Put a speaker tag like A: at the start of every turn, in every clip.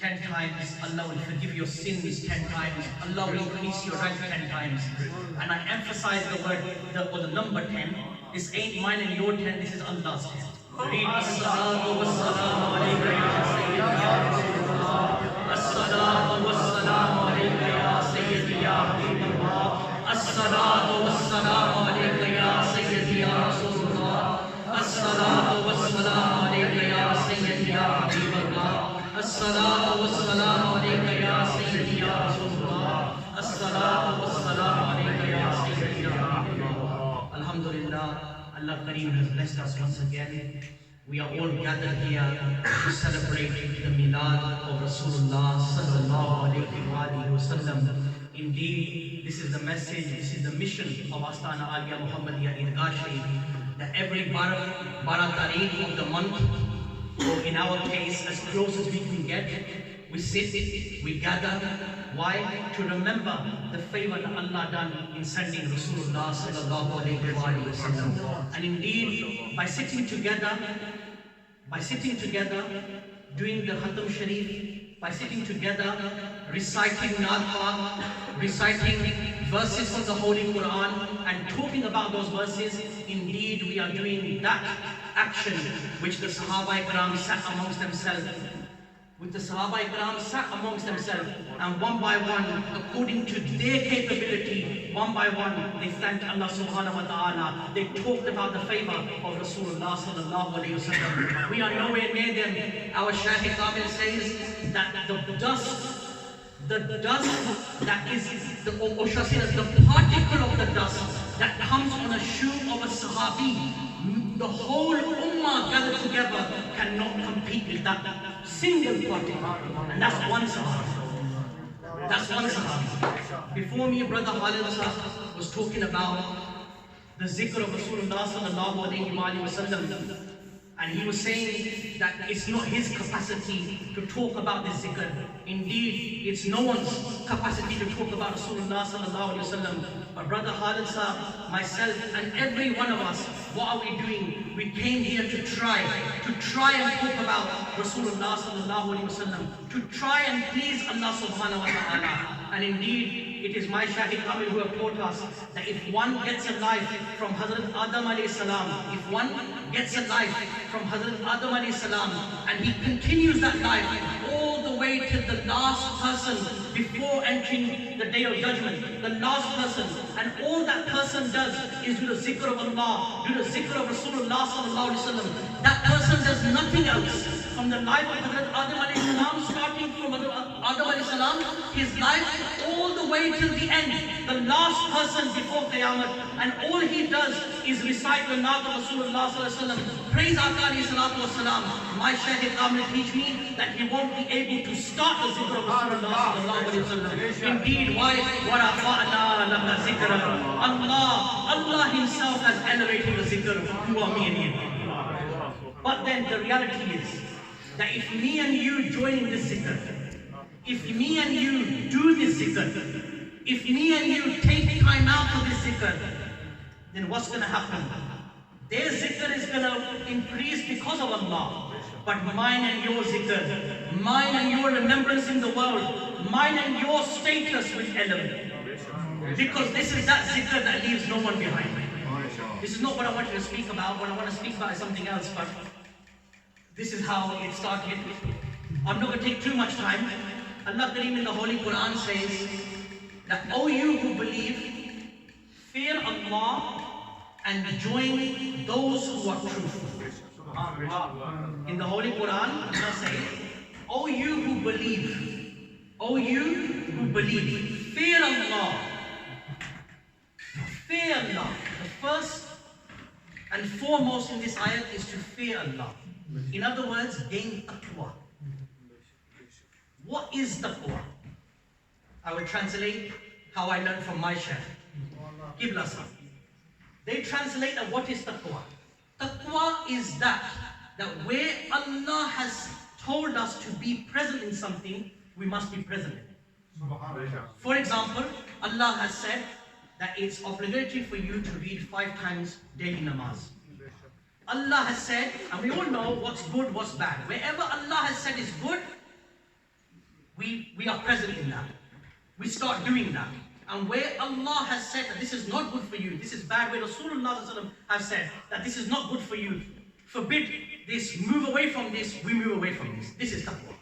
A: 10 times, Allah will forgive your sins 10 times, Allah will increase your rank 10 times. And I emphasize the word, the number 10. This ain't mine and your 10, this is Allah's 10. Read as-salatu was-salamu alayka ya Sayyidina as-salatu was-salamu alayka ya Sayyidi ya Habibullah as-salatu was-salamu alayka ya Sayyidi ya Rasulullah as-salatu was-salamu alayka ya Sayyidi ya Habibullah as-salatu was-salamu alayka ya Sayyidi ya Rasulullah as-salatu was-salamu alayka ya Sayyidi ya Habibullah. Alhamdulillah, Allah Kareem has blessed us once again. We are all gathered here to celebrate the Milad of Rasulullah sallallahu alayhi wa sallam. Indeed, this is the message, this is the mission of Astana Aliyah Muhammadiyya Eidgah Sharif, that every Bara Tarikh of the month, or in our case, as close as we can get, we sit, we gather. Why? To remember the favor that Allah done in sending Rasulullah sallallahu alayhi wa sallam. And indeed, by sitting together, doing the Khatam Sharif, by sitting together, reciting Naat, reciting verses from the Holy Quran, and talking about those verses, indeed we are doing that action which the Sahaba Ikram sat amongst themselves. With the Sahaba Ikram sat amongst themselves, and one by one, according to their capability, one by one, they thanked Allah subhanahu wa ta'ala. They talked about the favor of Rasulullah sallallahu alayhi wa sallam. We are nowhere near them. Our Shaykh Kamil says that the dust that is, the particle of the dust that comes on a shoe of a Sahabi, the whole Ummah gathered together cannot compete with that single particle. And that's one Sahabi. That's one Sahabi. Before me, Brother Khalid was talking about the zikr of Rasulullah sallallahu alayhi wa sallam. And he was saying that it's not his capacity to talk about this zikr. Indeed, it's no one's capacity to talk about Rasulullah sallallahu alayhi wa sallam. But Brother Khalid Sahab, myself, and every one of us, what are we doing? We came here to try and talk about Rasulullah sallallahu alayhi wa sallam, to try and please Allah subhanahu wa ta'ala. And indeed, it is my Shaykh Kamil who have taught us that if one gets a life from Hazrat Adam alayhi salam, if one gets a life from Hazrat Adam alayhi salam, and he continues that life all the way to the last person before entering the Day of Judgment, the last person, and all that person does is do the zikr of Allah, do the zikr of Rasulullah sallallahu alayhi wa sallam. That person does nothing else. From the life of Hazrat Adam alayhi salam, starting from Adam alayhi salam, his life all the way till the end, the last person before Qiyamah, and all he does is recite the Naat of Rasulullah sallallahu alayhi wa sallam, praise Aka alayhi salatu wasalam. My Shaykh Kamil teach me that he won't be able to start the zikr of Rasulullah sallallahu alayhi wa sallam. Indeed, why? وَرَفَعْنَا لَكَ ذِكْرًا. Allah himself has elevated the zikr. Who are me and you? But then the reality is that if me and you join in this zikr, if me and you do this zikr, if me and you take time out for this zikr, then what's going to happen? Their zikr is going to increase because of Allah. But mine and your zikr, mine and your remembrance in the world, mine and your status will elevate. Because this is that zikr that leaves no one behind. This is not what I wanted to speak about. What I want to speak about is something else, but this is how it started. I'm not going to take too much time. Allah Kareem in the Holy Quran says that, O you who believe, fear Allah and join those who are truthful. In the Holy Quran, Allah says, O you who believe, fear Allah. Fear Allah. The first and foremost in this ayat is to fear Allah. In other words, gain taqwa. What is taqwa? I will translate how I learned from my Shaykh, Qibla Sahib. They translate what is taqwa. Taqwa is that where Allah has told us to be present in something, we must be present in it. For example, Allah has said that it's obligatory for you to read 5 times daily namaz. Allah has said, and we all know what's good, what's bad. Wherever Allah has said is good, we are present in that. We start doing that. And where Allah has said that this is not good for you, this is bad, where Rasulullah has said that this is not good for you, forbid this, move away from this, we move away from this. This is taqwa.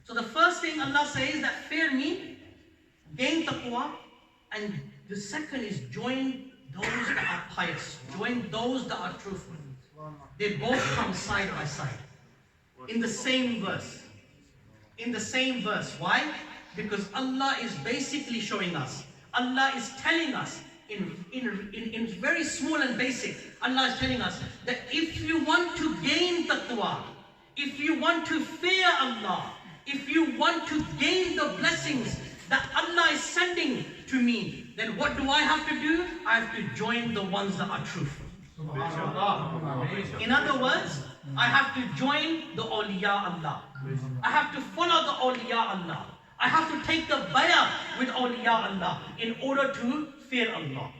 A: So the first thing Allah says that fear me, gain taqwa, and the second is join those that are pious, join those that are truthful. They both come side by side in the same verse. In the same verse. Why? Because Allah is basically showing us, Allah is telling us in very small and basic, Allah is telling us that if you want to gain taqwa, if you want to fear Allah, if you want to gain the blessings that Allah is sending to me, then what do I have to do? I have to join the ones that are truthful. In other words, I have to join the awliya Allah. I have to follow the awliya Allah. I have to take the bay'ah with awliya Allah in order to fear Allah.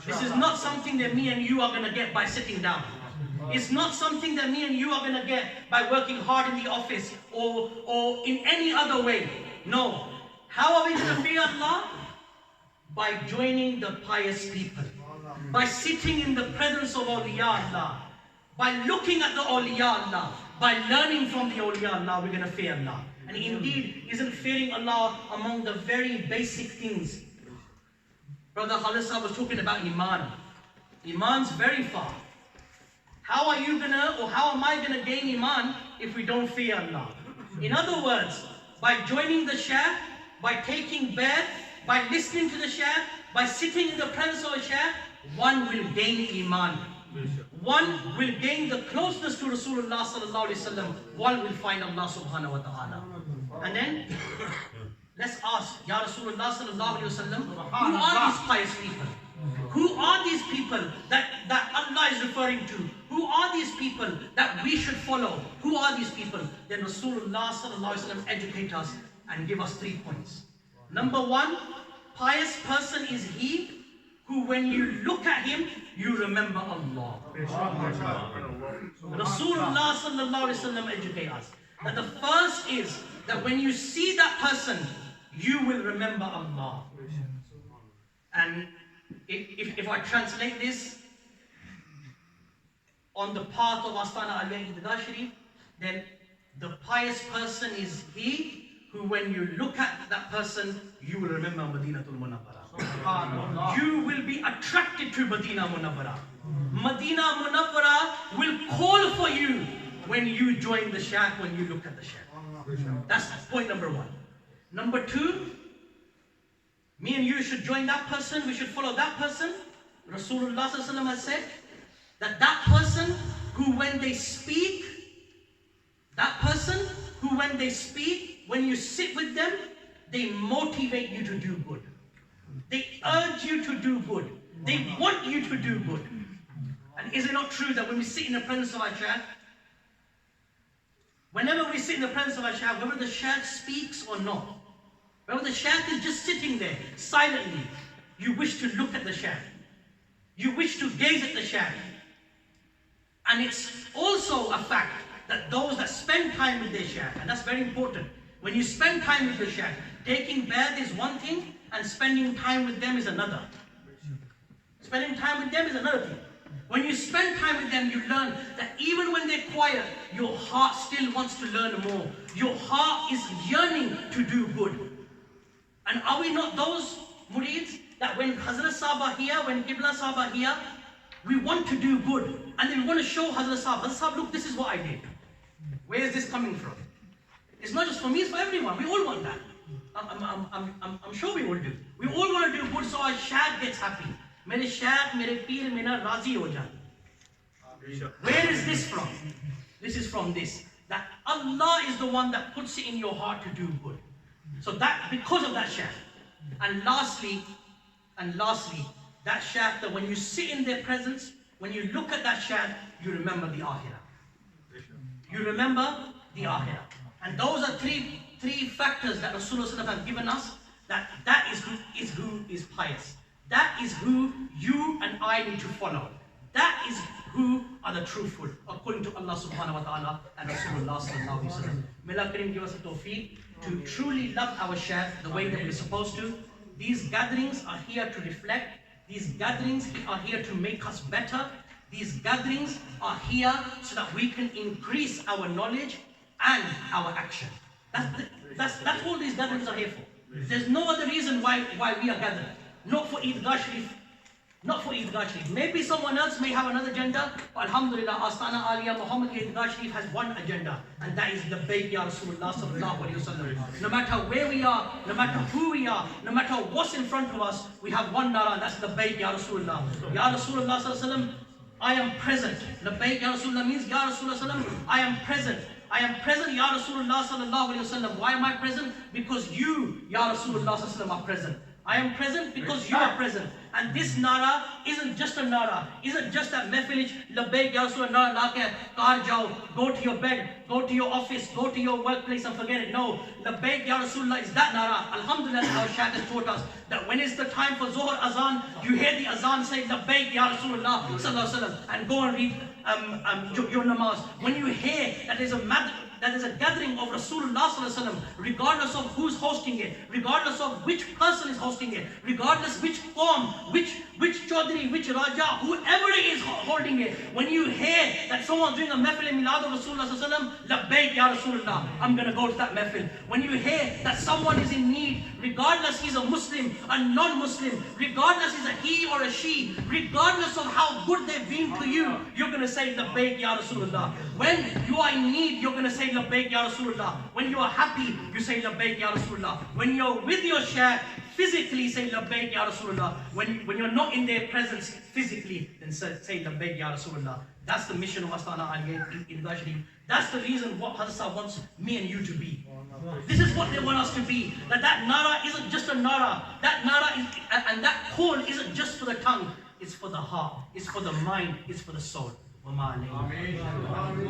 A: This is not something that me and you are going to get by sitting down. It's not something that me and you are going to get by working hard in the office or in any other way. No. How are we going to fear Allah? By joining the pious people. By sitting in the presence of awliya Allah. By looking at the awliya Allah. By learning from the awliya Allah, we're going to fear Allah. And indeed, isn't fearing Allah among the very basic things? Brother Khalid Sahib was talking about Iman. Iman's very far. How are you gonna, or how am I gonna gain Iman if we don't fear Allah? In other words, by joining the Shaykh, by taking bath, by listening to the Shaykh, by sitting in the presence of a Shaykh, one will gain Iman. One will gain the closeness to Rasulullah sallallahu alaihi wasallam. One will find Allah subhanahu wa ta'ala. And then, let's ask, Ya Rasulullah sallallahu alaihi wasallam, who are these pious people? Who are these people that Allah is referring to? Who are these people that we should follow? Who are these people? Then Rasulullah sallallahu alaihi wasallam educate us and give us 3 points. Number 1, pious person is he who when you look at him, you remember Allah. Rasulullah sallallahu alaihi wasallam educate us that the first is that when you see that person, you will remember Allah. And if I translate this on the path of Astana Al-Iddah Sharif, then the pious person is he who when you look at that person, you will remember Madinatul Munawwara. You will be attracted to Madinah Munawwara. Madinah Munawwara will call for you when you join the Shaykh, when you look at the Shaykh. That's point number 1. Number 2, me and you should join that person, we should follow that person. Rasulullah ﷺ has said that that person who when they speak, when you sit with them, they motivate you to do good. They urge you to do good. They want you to do good. And is it not true that when we sit in the presence of our Shaykh, whenever we sit in the presence of our Shaykh, whether the Shaykh speaks or not, whether the Shaykh is just sitting there silently, you wish to look at the Shaykh. You wish to gaze at the Shaykh. And it's also a fact that those that spend time with their Shaykh, and that's very important. When you spend time with the Shaykh, taking bath is one thing, and spending time with them is another. Spending time with them is another thing. When you spend time with them, you learn that even when they're quiet, your heart still wants to learn more. Your heart is yearning to do good. And are we not those murids that when Hazrat Sahib are here, when Qibla Sahib are here, we want to do good. And then we want to show Hazrat Sahib, Hazrat Sahib, look, this is what I did. Where is this coming from? It's not just for me, it's for everyone. We all want that. I'm sure we all do. We all want to do good so our Shaykh gets happy. Mere Shaykh, mere Peer, mera razi ho jaan. Where is this from? This is from this. That Allah is the one that puts it in your heart to do good. So that, because of that Shaykh. And lastly, that Shaykh, that when you sit in their presence, when you look at that Shaykh, you remember the Akhirah. You remember the Akhirah. And those are three factors that Rasulullah has given us, that is who is pious. That is who you and I need to follow. That is who are the truthful, according to Allah subhanahu wa ta'ala and Rasulullah sallallahu alayhi wa sallam. May Allah Kareem give us a tawfiq to truly love our Shaykh the way that we're supposed to. These gatherings are here to reflect. These gatherings are here to make us better. These gatherings are here so that we can increase our knowledge and our action. That's all these gatherings are here for. There's no other reason why we are gathered. Not for Eidgah Sharif. Not for Eidgah Sharif. Maybe someone else may have another agenda, but Alhamdulillah, Astana Aliyah Muhammad Eidgah Sharif has one agenda, and that is Labbaik Ya Rasulullah sallallahu alayhi wa sallam. No matter where we are, no matter who we are, no matter what's in front of us, we have one nara, and that's Labbaik Ya Rasulullah. Ya Rasulullah sallallahu alayhi wa sallam, I am present. Labbaik Ya Rasulullah means Ya Rasulullah sallallahu alayhi wa sallam, I am present. I am present, Ya Rasulullah sallallahu alayhi wa sallam. Why am I present? Because you, Ya Rasulullah sallallahu alayhi wa sallam, are present. I am present because you are present. And this nara isn't just a nara, isn't just that message, Labbaik Ya Rasulullah, nara laake, kar jao, go to your bed, go to your office, go to your workplace and forget it. No, Labbaik Ya Rasulullah is that nara. Alhamdulillah, our Shaykh has taught us that when it's the time for Zuhr Azan, you hear the Azan say Labbaik Ya Rasulullah sallallahu alayhi wa sallam, and go and read your namaz. When you hear that there's a gathering of Rasulullah sallallahu alaihi wasallam, regardless of who's hosting it, regardless of which person is hosting it, regardless which form, which Chaudhry, which Raja, whoever is holding it, when you hear that someone's doing a mehfil in Milad of Rasulullah sallallahu alaihi wasallam, Labbaik Ya Rasulullah, I'm going to go to that mehfil. When you hear that someone is in need, regardless he's a Muslim, a non-Muslim, regardless he's a he or a she, regardless of how good they've been to you, you're going to say Labbaik Ya Rasulullah. When you are in need, you're going to say Labbaik Ya Rasulullah. When you are happy, you say Labbaik Ya Rasulullah. When you're with your Shaykh, physically say Labbaik Ya Rasulullah. When you're not in their presence physically, then say Labbaik Ya Rasulullah. That's the mission of Astana Aliyah in Sharif. That's the reason what Hazrat wants me and you to be. This is what they want us to be. That nara isn't just a nara. That nara is, and that call isn't just for the tongue. It's for the heart. It's for the mind. It's for the soul. Amen.